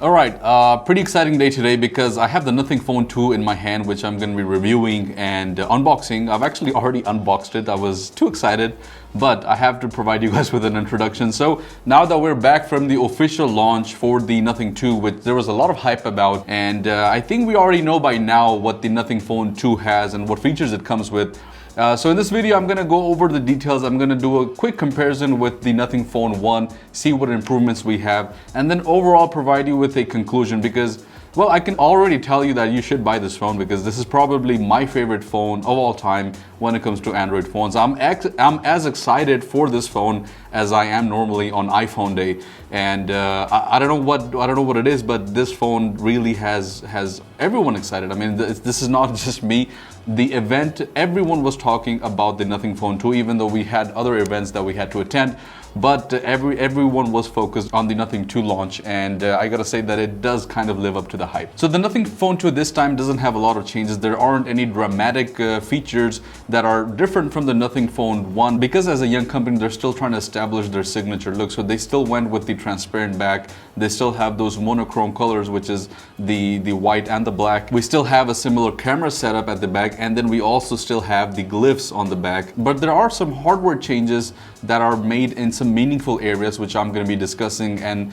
All right, pretty exciting day today because I have the Nothing Phone 2 in my hand, which I'm going to be reviewing and unboxing. I've actually already unboxed it. I was too excited, but I have to provide you guys with an introduction. So now that we're back from the official launch for the Nothing 2, which there was a lot of hype about, and I think we already know by now what the Nothing Phone 2 has and what features it comes with. So in this video, I'm going to go over the details. I'm going to do a quick comparison with the Nothing Phone 1, see what improvements we have, and then overall provide you with a conclusion because, well, I can already tell you that you should buy this phone because this is probably my favorite phone of all time when it comes to Android phones. I'm as excited for this phone as I am normally on iPhone day, and I don't know what it is, but this phone really has everyone excited. I mean, this is not just me. The event, everyone was talking about the Nothing Phone 2, even though we had other events that we had to attend. But everyone was focused on the Nothing 2 launch, and I gotta say that it does kind of live up to the hype. So the Nothing Phone 2 this time doesn't have a lot of changes. There aren't any dramatic features that are different from the Nothing Phone 1 because as a young company, they're still trying to establish their signature look. So they still went with the transparent back. They still have those monochrome colors, which is the white and the black. We still have a similar camera setup at the back, and then we also still have the glyphs on the back. But there are some hardware changes that are made in some meaningful areas, which I'm going to be discussing. And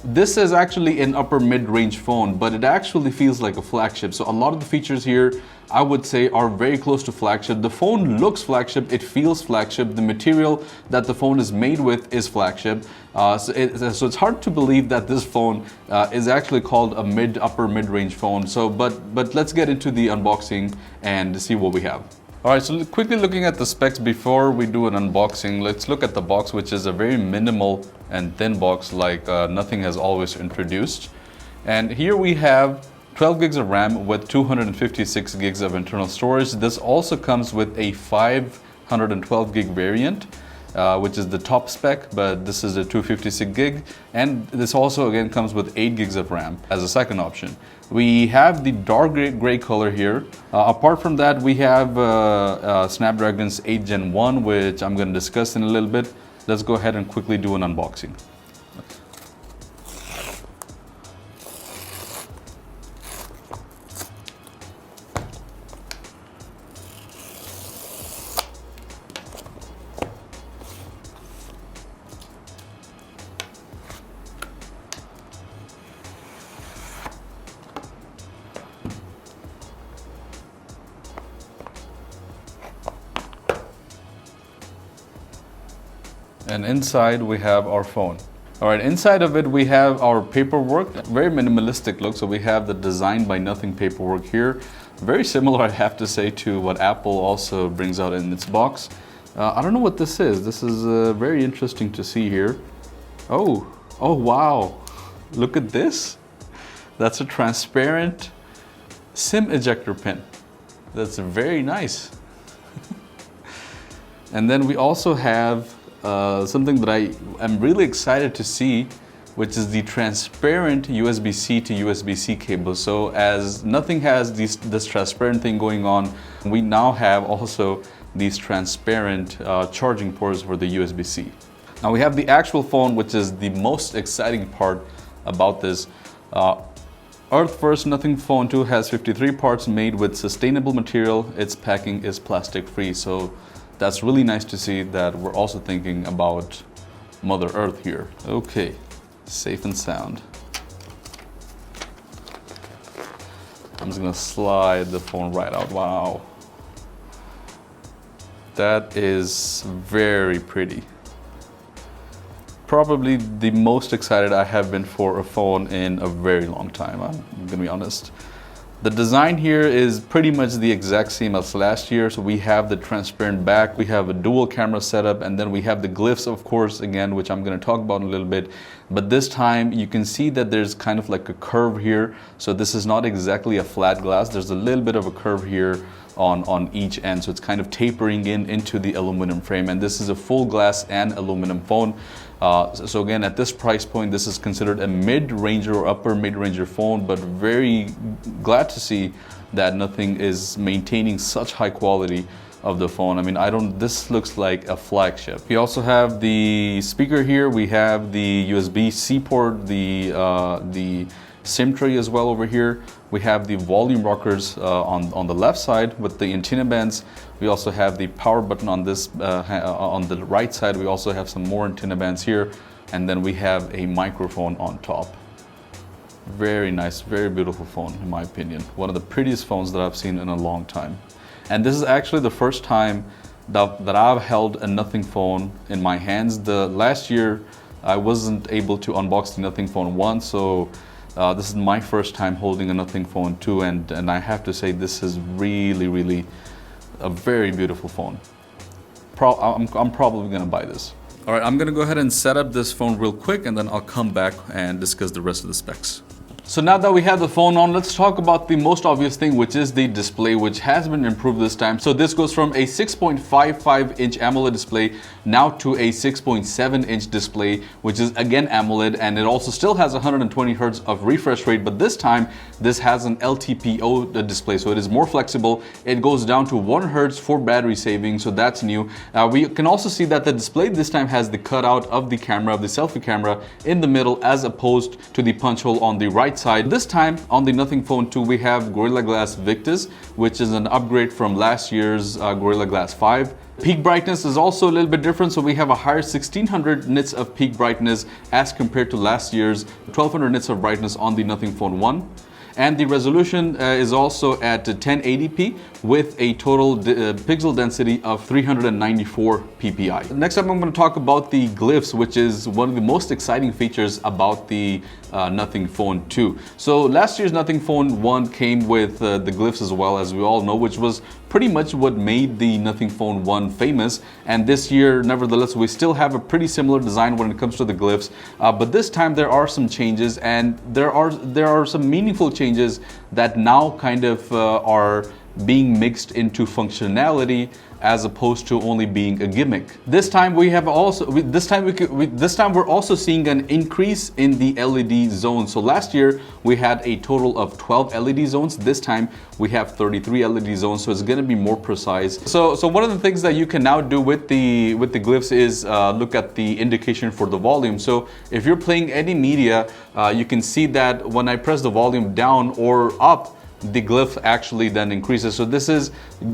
this is actually an upper mid-range phone, but it actually feels like a flagship. So a lot of the features here, I would say, are very close to flagship. The phone looks flagship, it feels flagship. The material that the phone is made with is flagship. So it's hard to believe that this phone is actually called a upper mid-range phone. So, but let's get into the unboxing and see what we have. All right, so quickly looking at the specs before we do an unboxing, let's look at the box, which is a very minimal and thin box like Nothing has always introduced. And here we have 12 gigs of RAM with 256 gigs of internal storage. This also comes with a 512 gig variant, which is the top spec, but this is a 256 gig. And this also again comes with 8 gigs of RAM as a second option. We have the dark gray color here. Apart from that, we have Snapdragon's 8 Gen 1, which I'm going to discuss in a little bit. Let's go ahead and quickly do an unboxing. And inside we have our phone. All right, inside of it we have our paperwork, very minimalistic look. So we have the Design by Nothing paperwork here. Very similar, I have to say, to what Apple also brings out in its box. I don't know what this is. This is very interesting to see here. Oh wow, look at this. That's a transparent SIM ejector pin. That's very nice. And then we also have something that I am really excited to see, which is the transparent USB-C to USB-C cable. So as Nothing has this transparent thing going on, we now have also these transparent charging ports for the USB-C. Now we have the actual phone, which is the most exciting part about this. Earth First Nothing Phone 2 has 53 parts made with sustainable material. Its packing is plastic free. So that's really nice to see that we're also thinking about Mother Earth here. Okay, safe and sound. I'm just gonna slide the phone right out. Wow. That is very pretty. Probably the most excited I have been for a phone in a very long time, I'm gonna be honest. The design here is pretty much the exact same as last year. So we have the transparent back, we have a dual camera setup, and then we have the glyphs, of course, again, which I'm going to talk about in a little bit. But this time you can see that there's kind of like a curve here. So this is not exactly a flat glass. There's a little bit of a curve here on each end. So it's kind of tapering into the aluminum frame. And this is a full glass and aluminum phone. So again, at this price point, this is considered a mid-ranger or upper mid-ranger phone, but very glad to see that Nothing is maintaining such high quality of the phone. I mean, this looks like a flagship. We also have the speaker here. We have the USB-C port, the SIM tray as well over here. We have the volume rockers on the left side with the antenna bands. We also have the power button on this on the right side. We also have some more antenna bands here, and then we have a microphone on top. Very nice, very beautiful phone in my opinion. One of the prettiest phones that I've seen in a long time. And this is actually the first time that I've held a Nothing phone in my hands. The last year I wasn't able to unbox the Nothing phone 1, so this is my first time holding a Nothing phone 2, and I have to say this is really a very beautiful phone. I'm probably gonna buy this. All right, I'm gonna go ahead and set up this phone real quick, and then I'll come back and discuss the rest of the specs. So now that we have the phone on, let's talk about the most obvious thing, which is the display, which has been improved this time. So this goes from a 6.55-inch AMOLED display now to a 6.7-inch display, which is again AMOLED, and it also still has 120 Hz of refresh rate, but this time this has an LTPO display, so it is more flexible. It goes down to 1 Hz for battery saving, so that's new. We can also see that the display this time has the cutout of the camera, of the selfie camera in the middle, as opposed to the punch hole on the right side. This time on the Nothing Phone 2 we have Gorilla Glass Victus, which is an upgrade from last year's Gorilla Glass 5. Peak brightness is also a little bit different, so we have a higher 1600 nits of peak brightness as compared to last year's 1200 nits of brightness on the Nothing Phone 1. And the resolution is also at 1080p with a total pixel density of 394 ppi. Next up, I'm going to talk about the Glyphs, which is one of the most exciting features about the Nothing Phone 2. So last year's Nothing Phone 1 came with the Glyphs as well, as we all know, which was pretty much what made the Nothing Phone 1 famous. And this year, nevertheless, we still have a pretty similar design when it comes to the Glyphs, but this time there are some changes, and there are some meaningful changes that now kind of are being mixed into functionality as opposed to only being a gimmick. This time we're also seeing an increase in the LED zones. So last year we had a total of 12 LED zones. This time we have 33 LED zones, so it's going to be more precise. So one of the things that you can now do with the Glyphs is look at the indication for the volume. So if you're playing any media, you can see that when I press the volume down or up, the Glyph actually then increases. So this is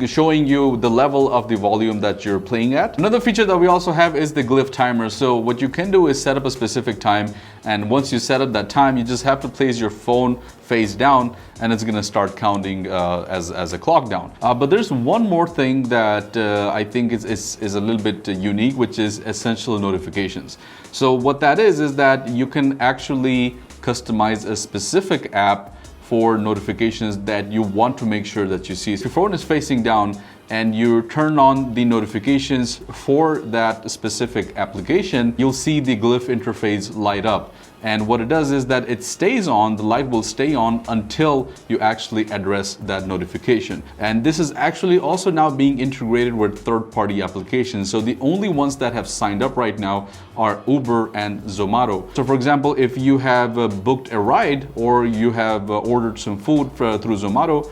showing you the level of the volume that you're playing at. Another feature that we also have is the Glyph timer. So what you can do is set up a specific time, and once you set up that time, you just have to place your phone face down and it's going to start counting as a clock down. But there's one more thing that I think is a little bit unique, which is essential notifications. So what that is that you can actually customize a specific app for notifications that you want to make sure that you see. If your phone is facing down and you turn on the notifications for that specific application, you'll see the Glyph interface light up. And what it does is that it stays on, the light will stay on until you actually address that notification. And this is actually also now being integrated with third-party applications. So the only ones that have signed up right now are Uber and Zomato. So for example, if you have booked a ride or you have ordered some food through Zomato,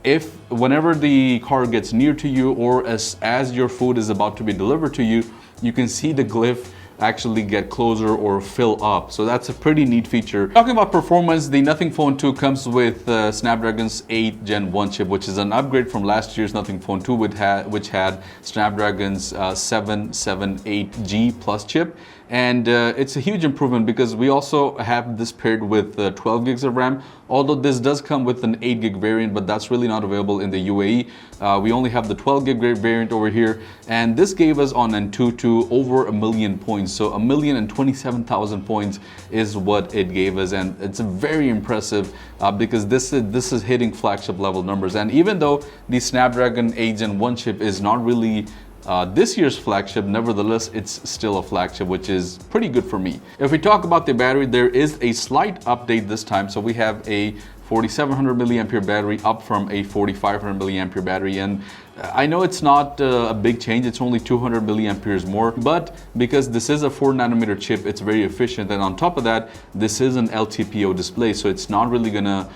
if whenever the car gets near to you, or as your food is about to be delivered to you, you can see the Glyph actually get closer or fill up. So that's a pretty neat feature. Talking about performance, the Nothing Phone 2 comes with Snapdragon's 8 Gen 1 chip, which is an upgrade from last year's Nothing Phone 2, which had Snapdragon's 778G Plus chip. And it's a huge improvement because we also have this paired with 12 gigs of RAM, although this does come with an 8 gig variant, but that's really not available in the UAE. We only have the 12 gig variant over here, and this gave us on Antutu over 1 million points. So 1,027,000 points is what it gave us, and it's very impressive because this is hitting flagship level numbers. And even though the Snapdragon 8 Gen 1 chip is not really this year's flagship, nevertheless it's still a flagship, which is pretty good for me. If we talk about the battery, there is a slight update this time. So we have a 4700 milliampere battery up from a 4500 milliampere battery, and I know it's not a big change, it's only 200 milliamperes more, but because this is a 4nm chip, it's very efficient. And on top of that, this is an LTPO display, so it's not really gonna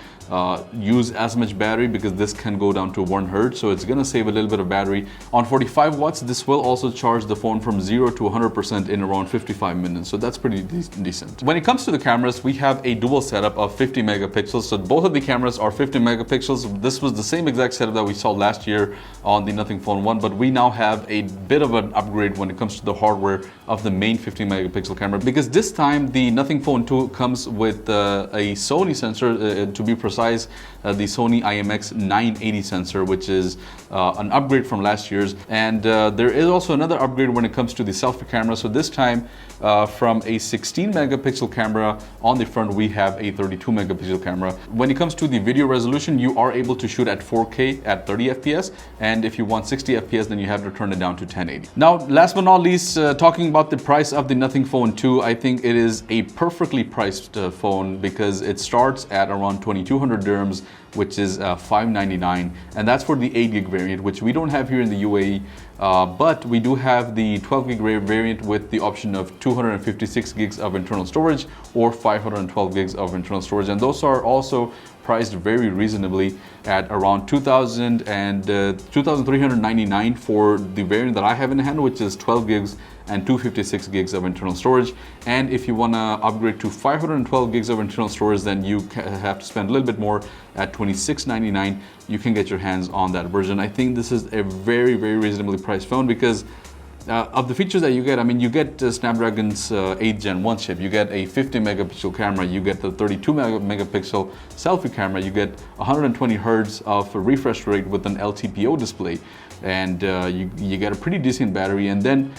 use as much battery because this can go down to 1 Hertz, so it's gonna save a little bit of battery. On 45 watts, this will also charge the phone from 0 to 100% in around 55 minutes, so that's pretty decent. When it comes to the cameras, we have a dual setup of 50 megapixels, so both of the cameras are 50 megapixels. This was the same exact setup that we saw last year on the Nothing Phone 1, but we now have a bit of an upgrade when it comes to the hardware of the main 50 megapixel camera, because this time the Nothing Phone 2 comes with a Sony sensor, to be precise, the Sony IMX980 sensor, which is an upgrade from last year's. And there is also another upgrade when it comes to the selfie camera. So this time, from a 16 megapixel camera on the front, we have a 32 megapixel camera. When it comes to the video resolution, you are able to shoot at 4K at 30 FPS, and if you want 60 FPS, then you have to turn it down to 1080. Now, last but not least, talking about the price of the Nothing Phone 2, I think it is a perfectly priced phone, because it starts at around 2200 dirhams, which is $599, and that's for the 8 gig variant, which we don't have here in the UAE, but we do have the 12 gig variant with the option of 256 gigs of internal storage or 512 gigs of internal storage, and those are also priced very reasonably at around 2,399 for the variant that I have in hand, which is 12 gigs and 256 gigs of internal storage. And if you want to upgrade to 512 gigs of internal storage, then you have to spend a little bit more at $26.99. You can get your hands on that version. I think this is a very, very reasonably priced phone, because of the features that you get. I mean, you get Snapdragon's 8th Gen 1 chip, you get a 50 megapixel camera, you get the 32 megapixel selfie camera, you get 120 Hertz of refresh rate with an LTPO display, and you get a pretty decent battery. And then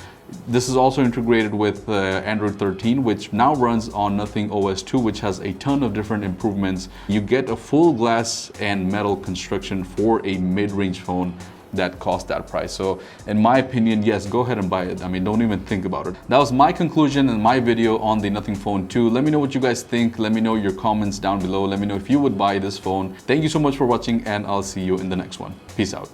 this is also integrated with Android 13, which now runs on Nothing OS 2, which has a ton of different improvements. You get a full glass and metal construction for a mid-range phone that cost that price. So in my opinion, yes, go ahead and buy it. I mean, don't even think about it. That was my conclusion and my video on the Nothing Phone 2. Let me know what you guys think. Let me know your comments down below. Let me know if you would buy this phone. Thank you so much for watching, and I'll see you in the next one. Peace out.